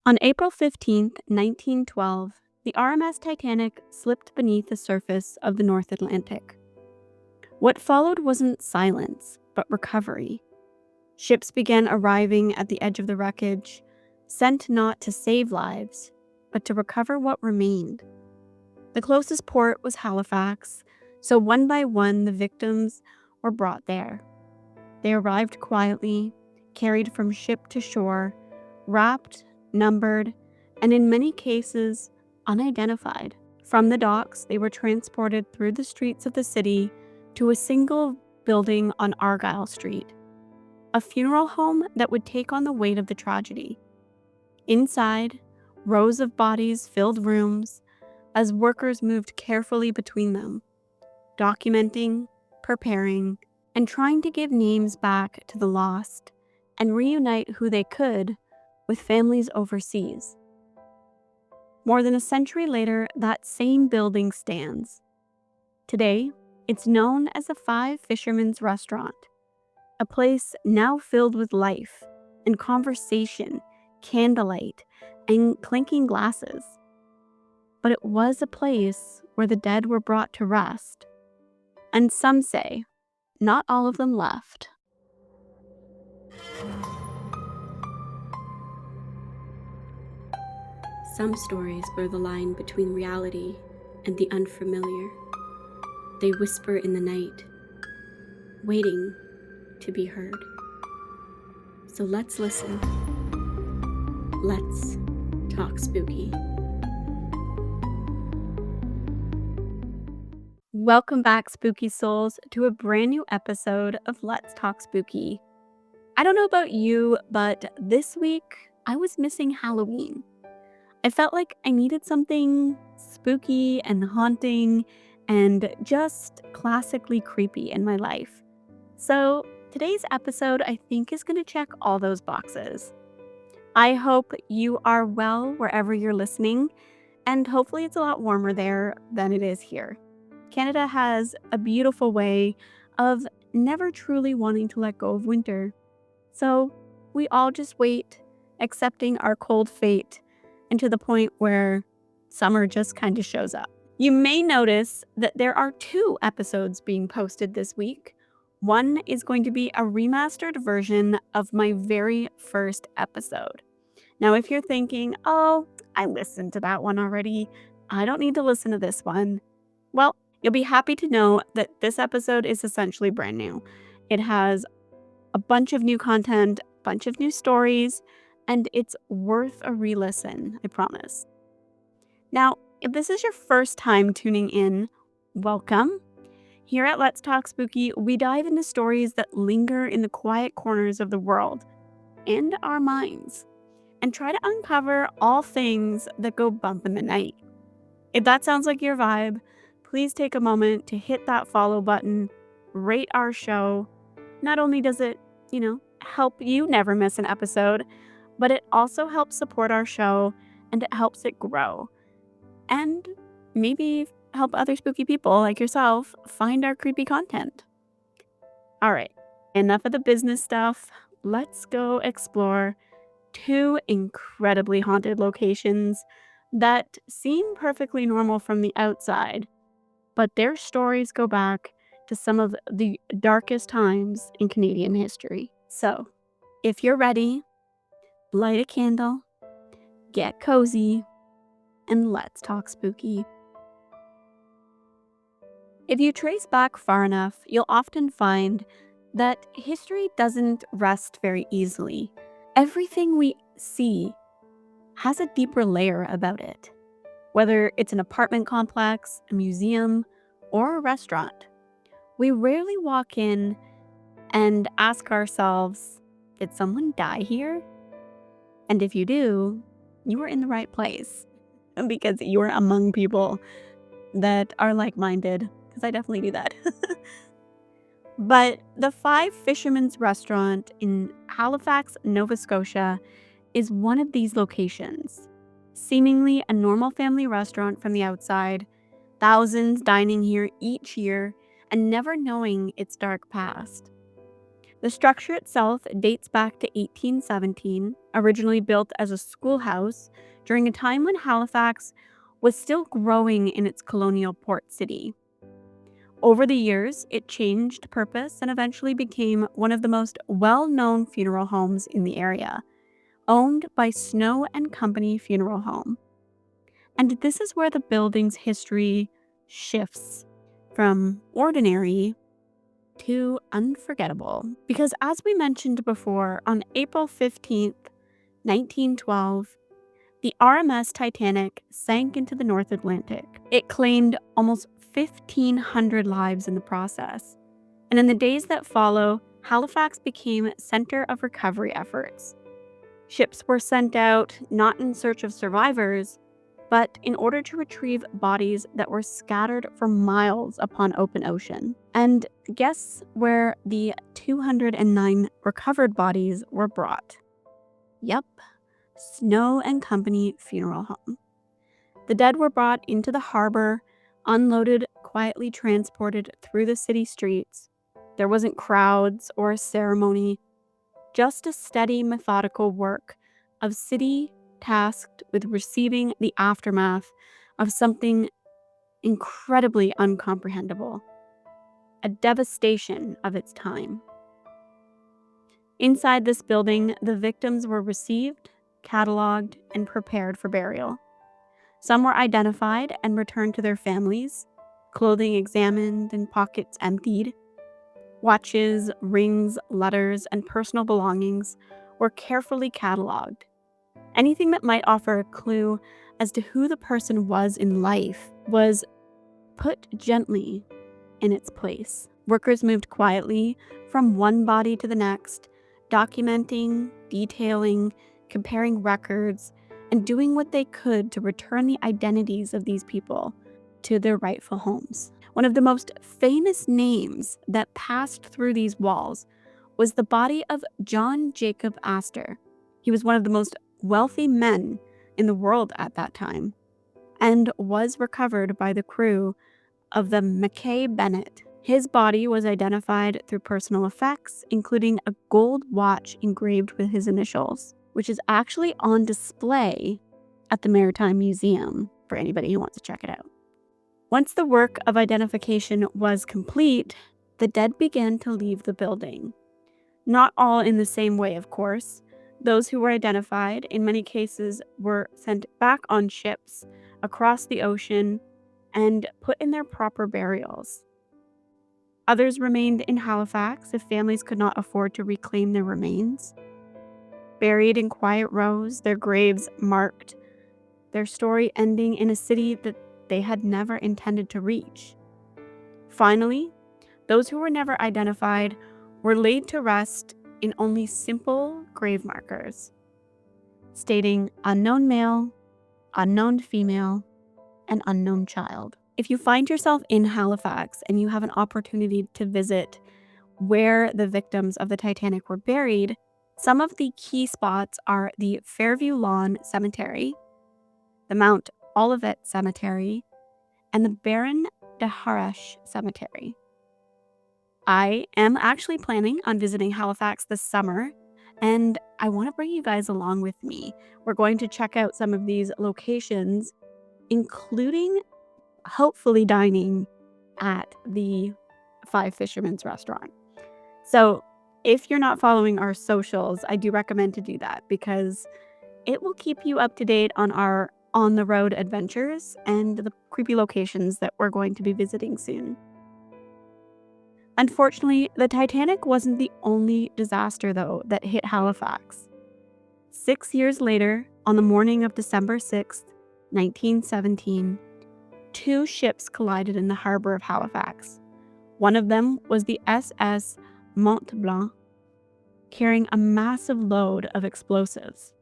On April 15, 1912, the RMS Titanic slipped beneath the surface of the North Atlantic. What followed wasn't silence, but recovery. Ships began arriving at the edge of the wreckage, sent not to save lives, but to recover what remained. The closest port was Halifax, so one by one the victims were brought there. They arrived quietly, carried from ship to shore, wrapped, numbered, and in many cases, unidentified. From the docks, they were transported through the streets of the city to a single building on Argyle Street, a funeral home that would take on the weight of the tragedy. Inside, rows of bodies filled rooms as workers moved carefully between them, documenting, preparing, and trying to give names back to the lost and reunite who they could with families overseas. More than a century later, that same building stands. Today, it's known as the Five Fishermen's Restaurant, a place now filled with life and conversation, candlelight, and clinking glasses. But it was a place where the dead were brought to rest. And some say, not all of them left. Some stories blur the line between reality and the unfamiliar. They whisper in the night, waiting to be heard. So let's listen. Let's talk spooky. Welcome back, spooky souls, to a brand new episode of Let's Talk Spooky. I don't know about you, but this week I was missing Halloween. I felt like I needed something spooky and haunting and just classically creepy in my life. So today's episode, I think, is going to check all those boxes. I hope you are well wherever you're listening, and hopefully it's a lot warmer there than it is here. Canada has a beautiful way of never truly wanting to let go of winter. So we all just wait, accepting our cold fate, and to the point where summer just kind of shows up. You may notice that there are 2 episodes being posted this week. One is going to be a remastered version of my very first episode. Now, if you're thinking, oh, I listened to that one already, I don't need to listen to this one. Well, you'll be happy to know that this episode is essentially brand new. It has a bunch of new content, a bunch of new stories, and it's worth a re-listen, I promise. Now, if this is your first time tuning in, welcome. Here at Let's Talk Spooky, we dive into stories that linger in the quiet corners of the world and our minds, and try to uncover all things that go bump in the night. If that sounds like your vibe, please take a moment to hit that follow button, rate our show. Not only does it, help you never miss an episode, but it also helps support our show and it helps it grow. And maybe help other spooky people like yourself find our creepy content. All right, enough of the business stuff. Let's go explore 2 incredibly haunted locations that seem perfectly normal from the outside, but their stories go back to some of the darkest times in Canadian history. So, if you're ready, light a candle, get cozy, and let's talk spooky. If you trace back far enough, you'll often find that history doesn't rest very easily. Everything we see has a deeper layer about it. Whether it's an apartment complex, a museum, or a restaurant, we rarely walk in and ask ourselves, did someone die here? And if you do, you are in the right place because you are among people that are like-minded, because I definitely do that. But the Five Fishermen's Restaurant in Halifax, Nova Scotia is one of these locations. Seemingly a normal family restaurant from the outside, thousands dining here each year and never knowing its dark past. The structure itself dates back to 1817, originally built as a schoolhouse during a time when Halifax was still growing in its colonial port city. Over the years, it changed purpose and eventually became one of the most well-known funeral homes in the area, owned by Snow and Company Funeral Home. And this is where the building's history shifts from ordinary to unforgettable. Because as we mentioned before, on April 15th, 1912, the RMS Titanic sank into the North Atlantic. It claimed almost 1,500 lives in the process. And in the days that follow, Halifax became center of recovery efforts. Ships were sent out not in search of survivors, but in order to retrieve bodies that were scattered for miles upon open ocean. And guess where the 209 recovered bodies were brought? Yep, Snow and Company Funeral Home. The dead were brought into the harbor, unloaded, quietly transported through the city streets. There wasn't crowds or a ceremony, just a steady, methodical work of city tasked with receiving the aftermath of something incredibly uncomprehendable, a devastation of its time. Inside this building, the victims were received, cataloged, and prepared for burial. Some were identified and returned to their families, clothing examined and pockets emptied. Watches, rings, letters, and personal belongings were carefully cataloged. Anything that might offer a clue as to who the person was in life was put gently in its place. Workers moved quietly from one body to the next, documenting, detailing, comparing records, and doing what they could to return the identities of these people to their rightful homes. One of the most famous names that passed through these walls was the body of John Jacob Astor. He was one of the most wealthy men in the world at that time and was recovered by the crew of the Mackay Bennett. His body was identified through personal effects, including a gold watch engraved with his initials, which is actually on display at the Maritime Museum for anybody who wants to check it out. Once the work of identification was complete, the dead began to leave the building. Not all in the same way, of course. Those who were identified, in many cases, were sent back on ships across the ocean and put in their proper burials. Others remained in Halifax if families could not afford to reclaim their remains. Buried in quiet rows, their graves marked, their story ending in a city that they had never intended to reach. Finally, those who were never identified were laid to rest in only simple grave markers, stating unknown male, unknown female, and unknown child. If you find yourself in Halifax and you have an opportunity to visit where the victims of the Titanic were buried, some of the key spots are the Fairview Lawn Cemetery, the Mount Olivet Cemetery, and the Baron de Harash Cemetery. I am actually planning on visiting Halifax this summer, and I want to bring you guys along with me. We're going to check out some of these locations, including hopefully dining at the Five Fishermen's restaurant. So if you're not following our socials, I do recommend to do that because it will keep you up to date on our on-the-road adventures and the creepy locations that we're going to be visiting soon. Unfortunately, the Titanic wasn't the only disaster, though, that hit Halifax. 6 years later, on the morning of December 6th, 1917, two ships collided in the harbor of Halifax. One of them was the SS Mont Blanc, carrying a massive load of explosives.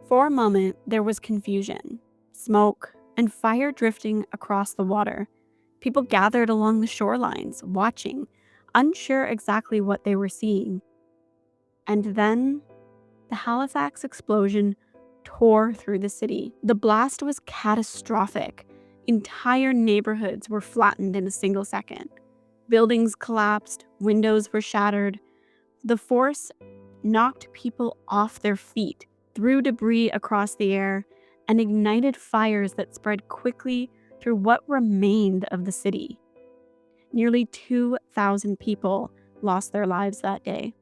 For a moment, there was confusion, smoke, and fire drifting across the water. People gathered along the shorelines, watching, unsure exactly what they were seeing. And then the Halifax explosion tore through the city. The blast was catastrophic. Entire neighborhoods were flattened in a single second. Buildings collapsed, windows were shattered. The force knocked people off their feet, threw debris across the air, and ignited fires that spread quickly through what remained of the city. Nearly 2,000 people lost their lives that day,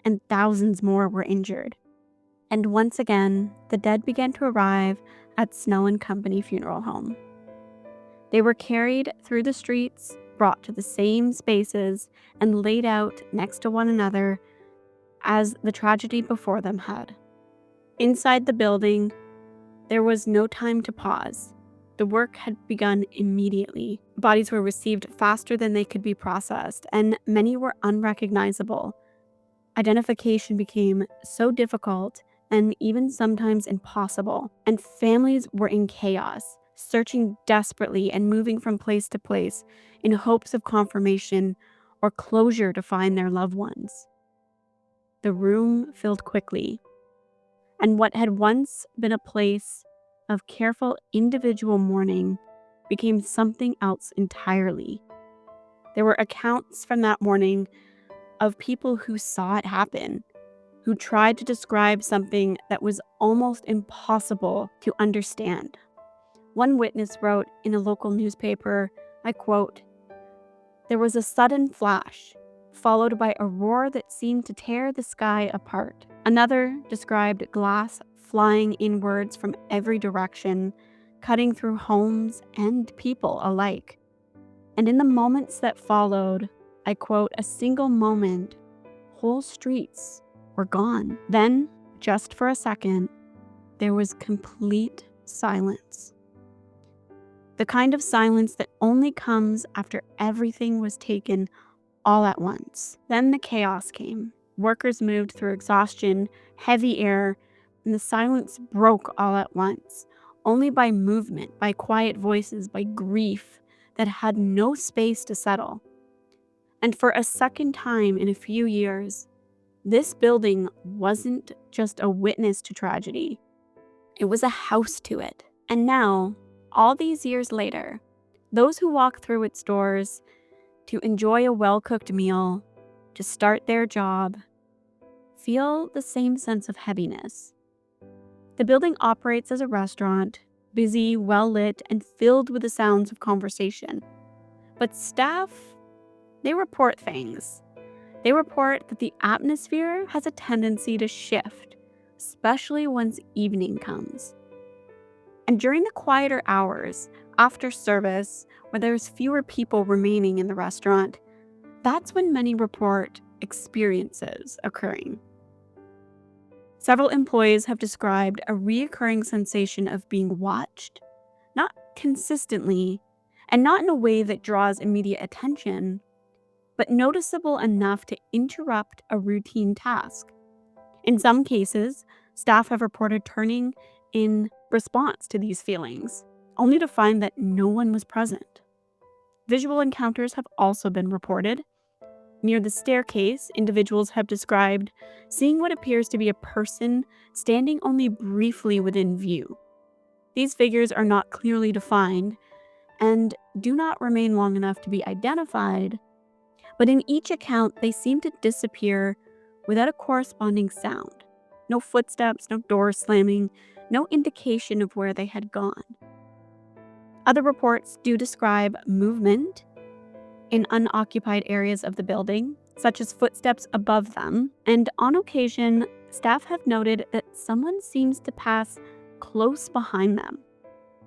and thousands more were injured. And once again, the dead began to arrive at Snow and Company Funeral Home. They were carried through the streets, brought to the same spaces, and laid out next to one another as the tragedy before them had. Inside the building, there was no time to pause. The work had begun immediately. Bodies were received faster than they could be processed, and many were unrecognizable. Identification became so difficult and even sometimes impossible, and families were in chaos, searching desperately and moving from place to place in hopes of confirmation or closure to find their loved ones. The room filled quickly, and what had once been a place of careful individual mourning became something else entirely. There were accounts from that morning of people who saw it happen, who tried to describe something that was almost impossible to understand. One witness wrote in a local newspaper, I quote, "There was a sudden flash, followed by a roar that seemed to tear the sky apart." Another described glass flying inwards from every direction, cutting through homes and people alike. And in the moments that followed, I quote, "a single moment, whole streets were gone. Then, just for a second, there was complete silence. The kind of silence that only comes after everything was taken all at once. Then the chaos came. Workers moved through exhaustion, heavy air, and the silence broke all at once, only by movement, by quiet voices, by grief that had no space to settle. And for a second time in a few years, this building wasn't just a witness to tragedy. It was a house to it. And now, all these years later, those who walk through its doors to enjoy a well-cooked meal, to start their job, feel the same sense of heaviness. The building operates as a restaurant, busy, well-lit, and filled with the sounds of conversation. But staff, they report things. They report that the atmosphere has a tendency to shift, especially once evening comes. And during the quieter hours, after service, where there's fewer people remaining in the restaurant, that's when many report experiences occurring. Several employees have described a recurring sensation of being watched, not consistently, and not in a way that draws immediate attention, but noticeable enough to interrupt a routine task. In some cases, staff have reported turning in response to these feelings, only to find that no one was present. Visual encounters have also been reported. Near the staircase, individuals have described seeing what appears to be a person standing only briefly within view. These figures are not clearly defined and do not remain long enough to be identified, but in each account, they seem to disappear without a corresponding sound. No footsteps, no doors slamming, no indication of where they had gone. Other reports do describe movement in unoccupied areas of the building, such as footsteps above them, and on occasion, staff have noted that someone seems to pass close behind them,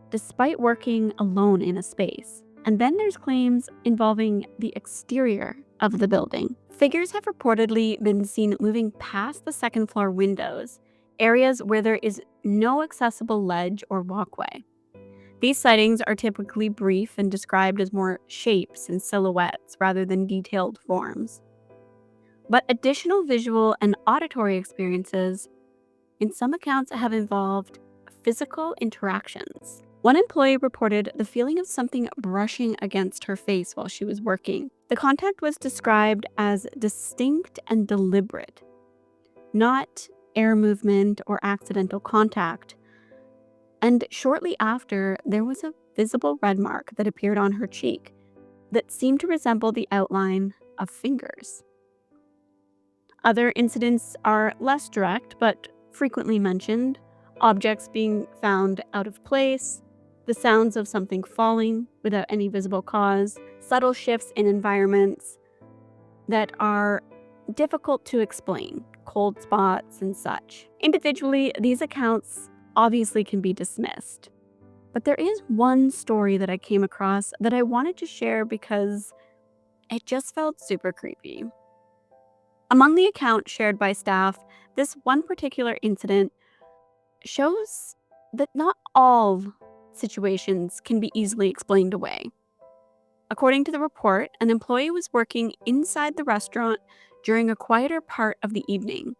despite working alone in a space. And then there's claims involving the exterior of the building. Figures have reportedly been seen moving past the second floor windows, areas where there is no accessible ledge or walkway. These sightings are typically brief and described as more shapes and silhouettes rather than detailed forms. But additional visual and auditory experiences, in some accounts, have involved physical interactions. One employee reported the feeling of something brushing against her face while she was working. The contact was described as distinct and deliberate, not air movement or accidental contact. And shortly after, there was a visible red mark that appeared on her cheek that seemed to resemble the outline of fingers. Other incidents are less direct, but frequently mentioned, objects being found out of place, the sounds of something falling without any visible cause, subtle shifts in environments that are difficult to explain, cold spots and such. Individually, these accounts obviously can be dismissed. But there is one story that I came across that I wanted to share because it just felt super creepy. Among the accounts shared by staff, this one particular incident shows that not all situations can be easily explained away. According to the report, an employee was working inside the restaurant during a quieter part of the evening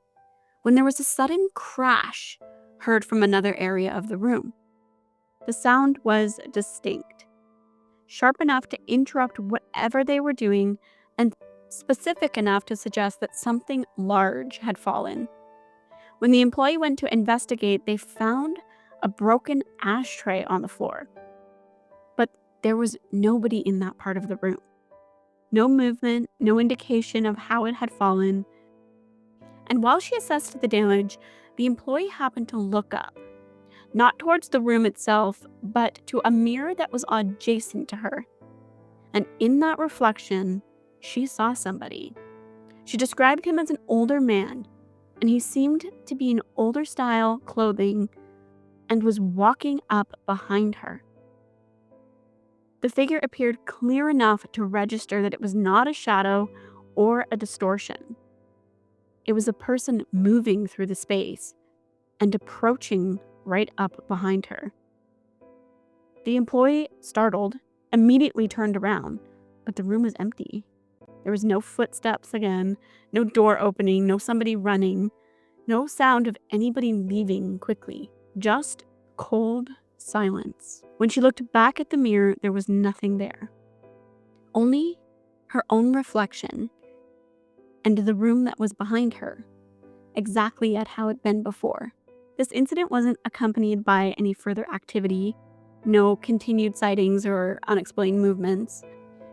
when there was a sudden crash heard from another area of the room. The sound was distinct, sharp enough to interrupt whatever they were doing, and specific enough to suggest that something large had fallen. When the employee went to investigate, they found a broken ashtray on the floor. But there was nobody in that part of the room. No movement, no indication of how it had fallen. And while she assessed the damage, the employee happened to look up, not towards the room itself, but to a mirror that was adjacent to her. And in that reflection, she saw somebody. She described him as an older man, and he seemed to be in older style clothing and was walking up behind her. The figure appeared clear enough to register that it was not a shadow or a distortion. It was a person moving through the space and approaching right up behind her. The employee, startled, immediately turned around, but the room was empty. There was no footsteps again, no door opening, no somebody running, no sound of anybody leaving quickly, just cold silence. When she looked back at the mirror, there was nothing there. Only her own reflection and the room that was behind her, exactly at how it had been before. This incident wasn't accompanied by any further activity, no continued sightings or unexplained movements,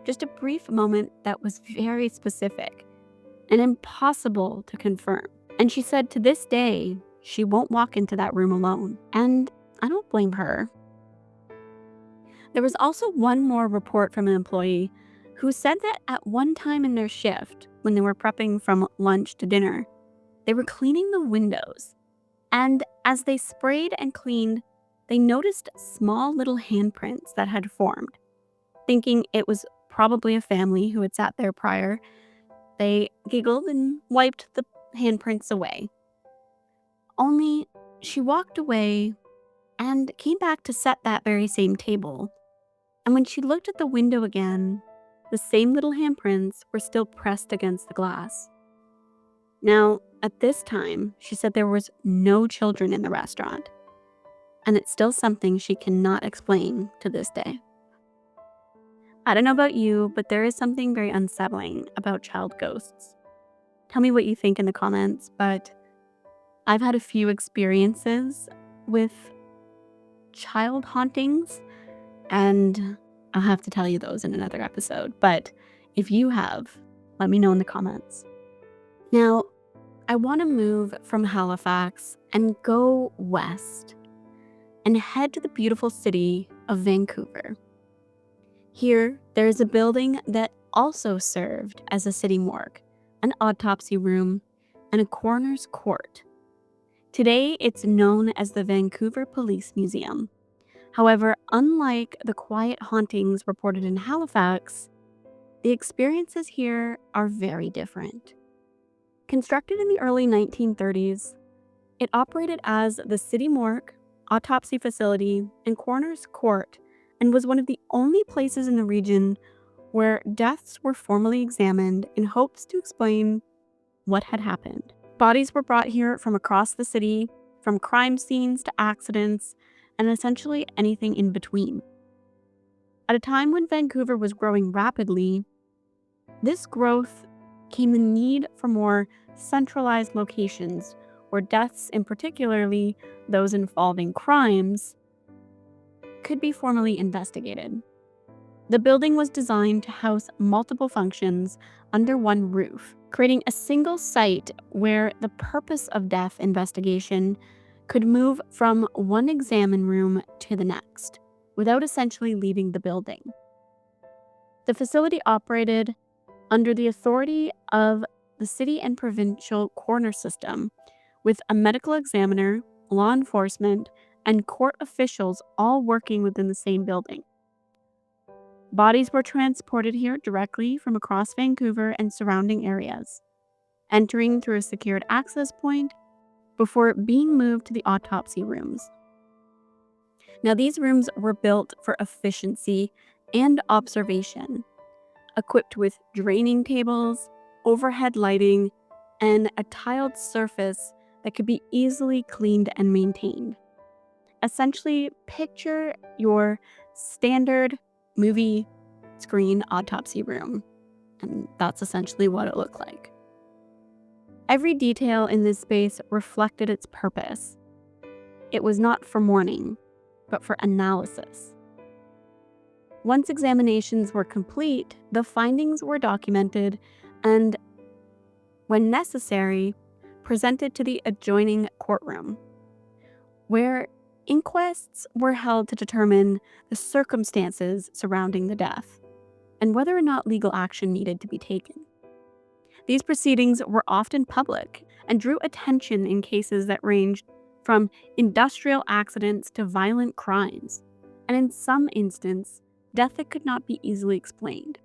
just a brief moment that was very specific and impossible to confirm. And she said to this day, she won't walk into that room alone. And I don't blame her. There was also one more report from an employee who said that at one time in their shift, when they were prepping from lunch to dinner, they were cleaning the windows. And as they sprayed and cleaned, they noticed small little handprints that had formed. Thinking it was probably a family who had sat there prior, they giggled and wiped the handprints away. Only she walked away and came back to set that very same table. And when she looked at the window again, the same little handprints were still pressed against the glass. Now, at this time, she said there was no children in the restaurant, and it's still something she cannot explain to this day. I don't know about you, but there is something very unsettling about child ghosts. Tell me what you think in the comments, but I've had a few experiences with child hauntings, and I'll have to tell you those in another episode. But if you have, let me know in the comments. Now, I want to move from Halifax and go west and head to the beautiful city of Vancouver. Here, there is a building that also served as a city morgue, an autopsy room, and a coroner's court. Today, it's known as the Vancouver Police Museum. However, unlike the quiet hauntings reported in Halifax, the experiences here are very different. Constructed in the early 1930s, it operated as the city morgue, autopsy facility, and coroner's court, and was one of the only places in the region where deaths were formally examined in hopes to explain what had happened. Bodies were brought here from across the city, from crime scenes to accidents, and essentially anything in between. At a time when Vancouver was growing rapidly, this growth came the need for more centralized locations where deaths, in particularly those involving crimes, could be formally investigated. The building was designed to house multiple functions under one roof, creating a single site where the purpose of death investigation could move from one examine room to the next, without essentially leaving the building. The facility operated under the authority of the city and provincial coroner system, with a medical examiner, law enforcement, and court officials all working within the same building. Bodies were transported here directly from across Vancouver and surrounding areas, entering through a secured access point before being moved to the autopsy rooms. Now, these rooms were built for efficiency and observation, equipped with draining tables, overhead lighting, and a tiled surface that could be easily cleaned and maintained. Essentially, picture your standard movie screen autopsy room, and that's essentially what it looked like. Every detail in this space reflected its purpose. It was not for mourning, but for analysis. Once examinations were complete, the findings were documented and, when necessary, presented to the adjoining courtroom, where inquests were held to determine the circumstances surrounding the death and whether or not legal action needed to be taken. These proceedings were often public and drew attention in cases that ranged from industrial accidents to violent crimes, and in some instances, death that could not be easily explained.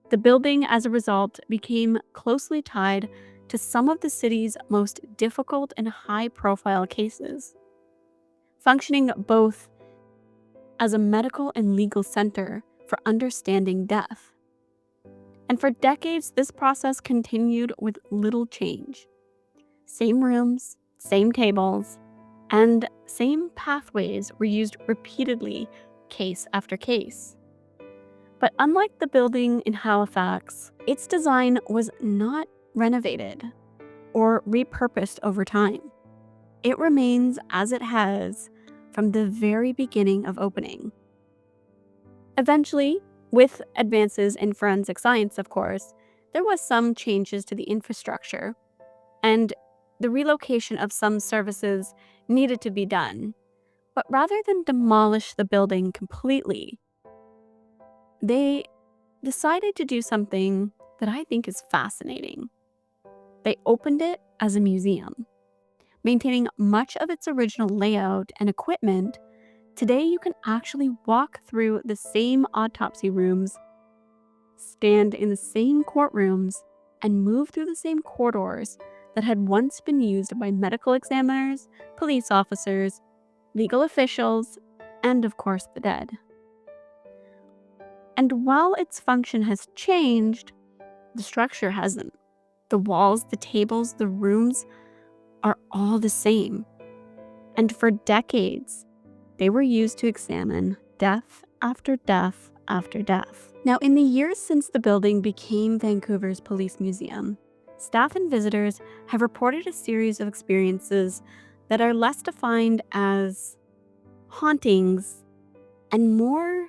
The building, as a result, became closely tied to some of the city's most difficult and high-profile cases, functioning both as a medical and legal center for understanding death. And for decades, this process continued with little change. Same rooms, same tables, and same pathways were used repeatedly, case after case. But unlike the building in Halifax, its design was not renovated or repurposed over time. It remains as it has from the very beginning of opening. Eventually, with advances in forensic science, of course, there was some changes to the infrastructure, and the relocation of some services needed to be done. But rather than demolish the building completely, they decided to do something that I think is fascinating. They opened it as a museum. Maintaining much of its original layout and equipment, today you can actually walk through the same autopsy rooms, stand in the same courtrooms, and move through the same corridors that had once been used by medical examiners, police officers, legal officials, and of course the dead. And while its function has changed, the structure hasn't. The walls, the tables, the rooms are all the same. And for decades, they were used to examine death after death after death. Now, in the years since the building became Vancouver's Police Museum, staff and visitors have reported a series of experiences that are less defined as hauntings and more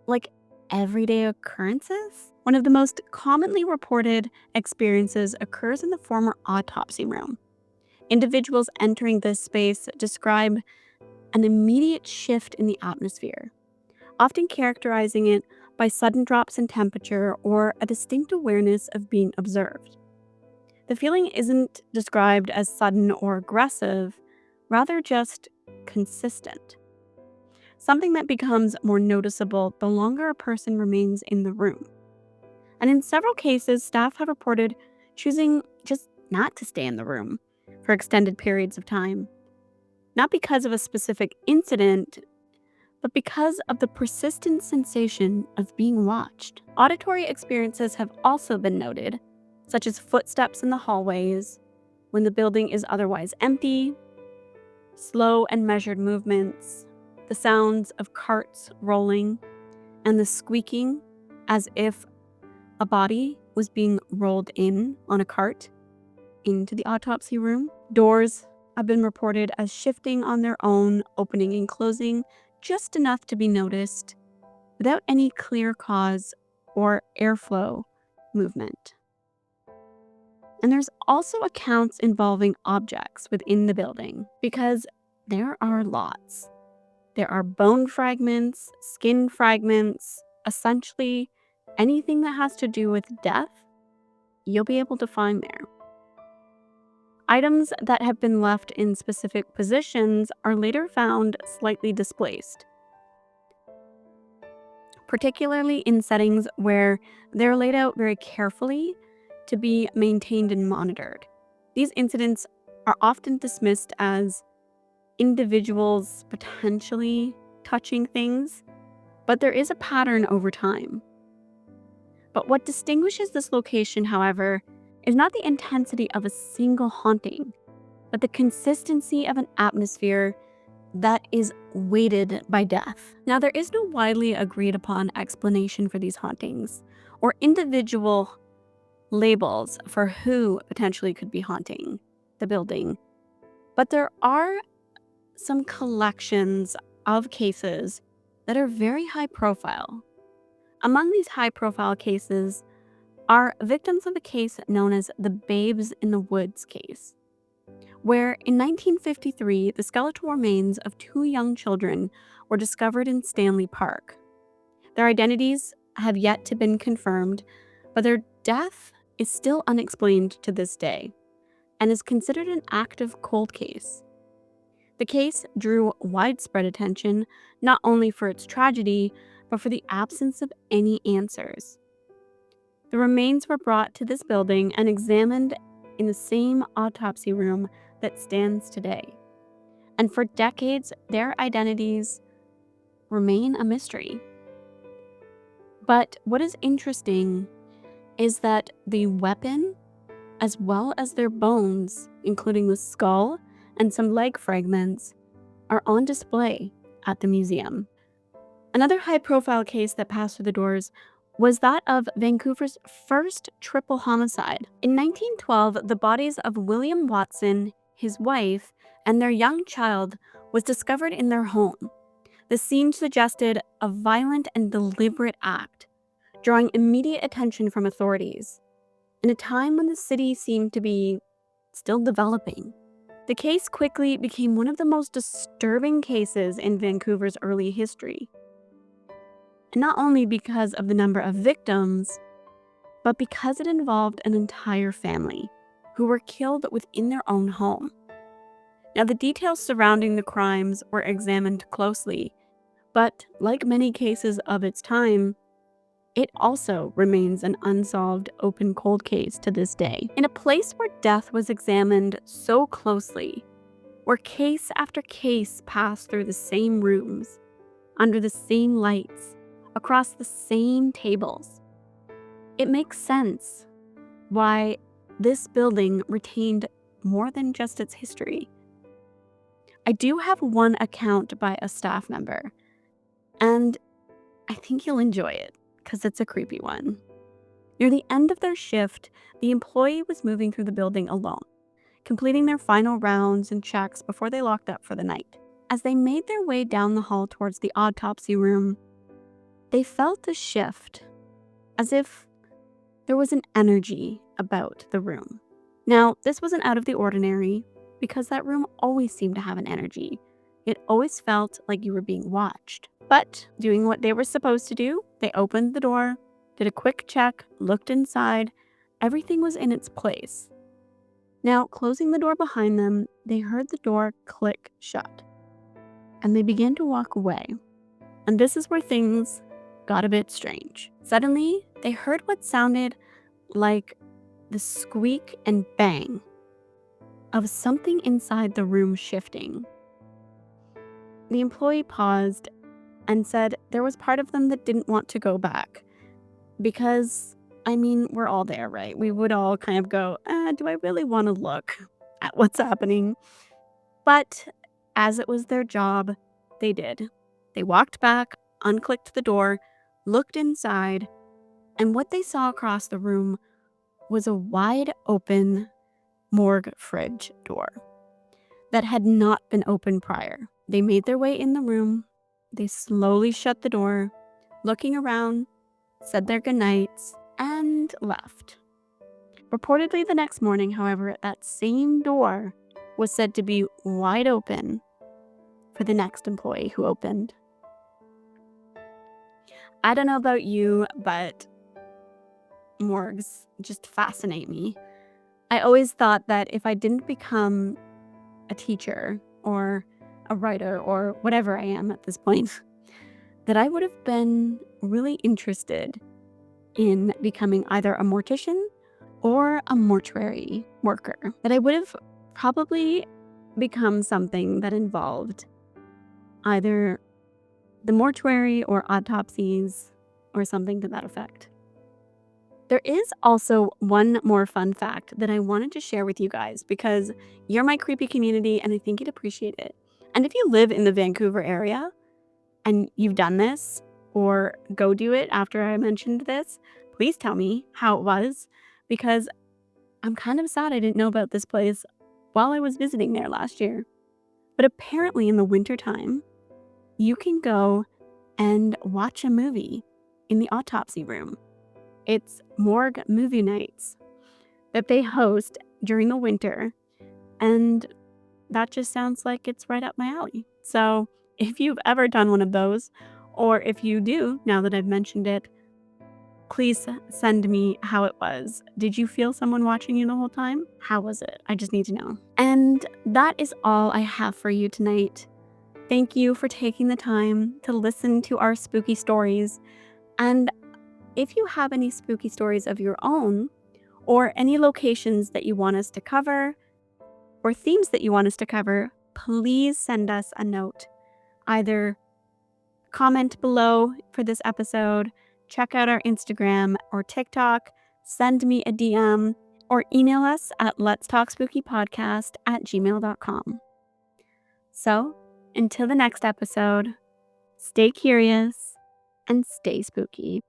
like everyday occurrences. One of the most commonly reported experiences occurs in the former autopsy room. Individuals entering this space describe an immediate shift in the atmosphere, often characterizing it by sudden drops in temperature or a distinct awareness of being observed. The feeling isn't described as sudden or aggressive, rather just consistent. Something that becomes more noticeable the longer a person remains in the room. And in several cases, staff have reported choosing just not to stay in the room for extended periods of time. Not because of a specific incident, but because of the persistent sensation of being watched. Auditory experiences have also been noted, such as footsteps in the hallways, when the building is otherwise empty, slow and measured movements, the sounds of carts rolling, and the squeaking as if a body was being rolled in on a cart into the autopsy room. Doors have been reported as shifting on their own, opening and closing just enough to be noticed. without any clear cause or airflow movement. And there's also accounts involving objects within the building because there are lots. There are bone fragments, skin fragments, essentially anything that has to do with death, you'll be able to find there. Items that have been left in specific positions are later found slightly displaced, particularly in settings where they're laid out very carefully to be maintained and monitored. These incidents are often dismissed as individuals potentially touching things, but there is a pattern over time. But what distinguishes this location, however, is not the intensity of a single haunting, but the consistency of an atmosphere that is weighted by death. Now, there is no widely agreed upon explanation for these hauntings or individual labels for who potentially could be haunting the building, but there are some collections of cases that are very high profile. Among these high profile cases are victims of a case known as the Babes in the Woods case, where in 1953 the skeletal remains of two young children were discovered in Stanley Park. Their identities have yet to been confirmed, but their death is still unexplained to this day and is considered an active cold case. The case drew widespread attention not only for its tragedy, but for the absence of any answers. The remains were brought to this building and examined in the same autopsy room that stands today. And for decades, their identities remain a mystery. But what is interesting is that the weapon, as well as their bones, including the skull and some leg fragments, are on display at the museum. Another high-profile case that passed through the doors was that of Vancouver's first triple homicide. In 1912, the bodies of William Watson, his wife, and their young child was discovered in their home. The scene suggested a violent and deliberate act, drawing immediate attention from authorities, in a time when the city seemed to be still developing. The case quickly became one of the most disturbing cases in Vancouver's early history. And not only because of the number of victims, but because it involved an entire family who were killed within their own home. Now, the details surrounding the crimes were examined closely, but like many cases of its time, it also remains an unsolved open cold case to this day. In a place where death was examined so closely, where case after case passed through the same rooms, under the same lights, across the same tables, it makes sense why this building retained more than just its history. I do have one account by a staff member, and I think you'll enjoy it because it's a creepy one. Near the end of their shift, the employee was moving through the building alone, completing their final rounds and checks before they locked up for the night. As they made their way down the hall towards the autopsy room, they felt a shift, as if there was an energy about the room. Now, this wasn't out of the ordinary, because that room always seemed to have an energy. It always felt like you were being watched. But doing what they were supposed to do, they opened the door, did a quick check, looked inside. Everything was in its place. Now, closing the door behind them, they heard the door click shut, and they began to walk away. And this is where things got a bit strange. Suddenly, they heard what sounded like the squeak and bang of something inside the room shifting. The employee paused and said there was part of them that didn't want to go back. Because, we're all there, right? We would all kind of go, do I really want to look at what's happening? But as it was their job, they did. They walked back, unclicked the door, looked inside, and what they saw across the room was a wide open morgue fridge door that had not been opened prior. They made their way in the room. They slowly shut the door, looking around, said their goodnights, and left. Reportedly the next morning, however, that same door was said to be wide open for the next employee who opened. I don't know about you, but morgues just fascinate me. I always thought that if I didn't become a teacher or a writer or whatever I am at this point, that I would have been really interested in becoming either a mortician or a mortuary worker. That I would have probably become something that involved either the mortuary or autopsies or something to that effect. There is also one more fun fact that I wanted to share with you guys because you're my creepy community and I think you'd appreciate it. And if you live in the Vancouver area and you've done this or go do it after I mentioned this, please tell me how it was because I'm kind of sad I didn't know about this place while I was visiting there last year. But apparently in the wintertime, you can go and watch a movie in the autopsy room. It's Morgue movie nights that they host during the winter, and that just sounds like it's right up my alley. So if you've ever done one of those, or if you do, now that I've mentioned it, please send me how it was. Did you feel someone watching you the whole time? How was it? I just need to know. And that is all I have for you tonight. Thank you for taking the time to listen to our spooky stories. And if you have any spooky stories of your own, or any locations that you want us to cover, or themes that you want us to cover, please send us a note. Either comment below for this episode, check out our Instagram or TikTok, send me a DM, or email us at letstalkspookypodcast@gmail.com. So, until the next episode, stay curious and stay spooky.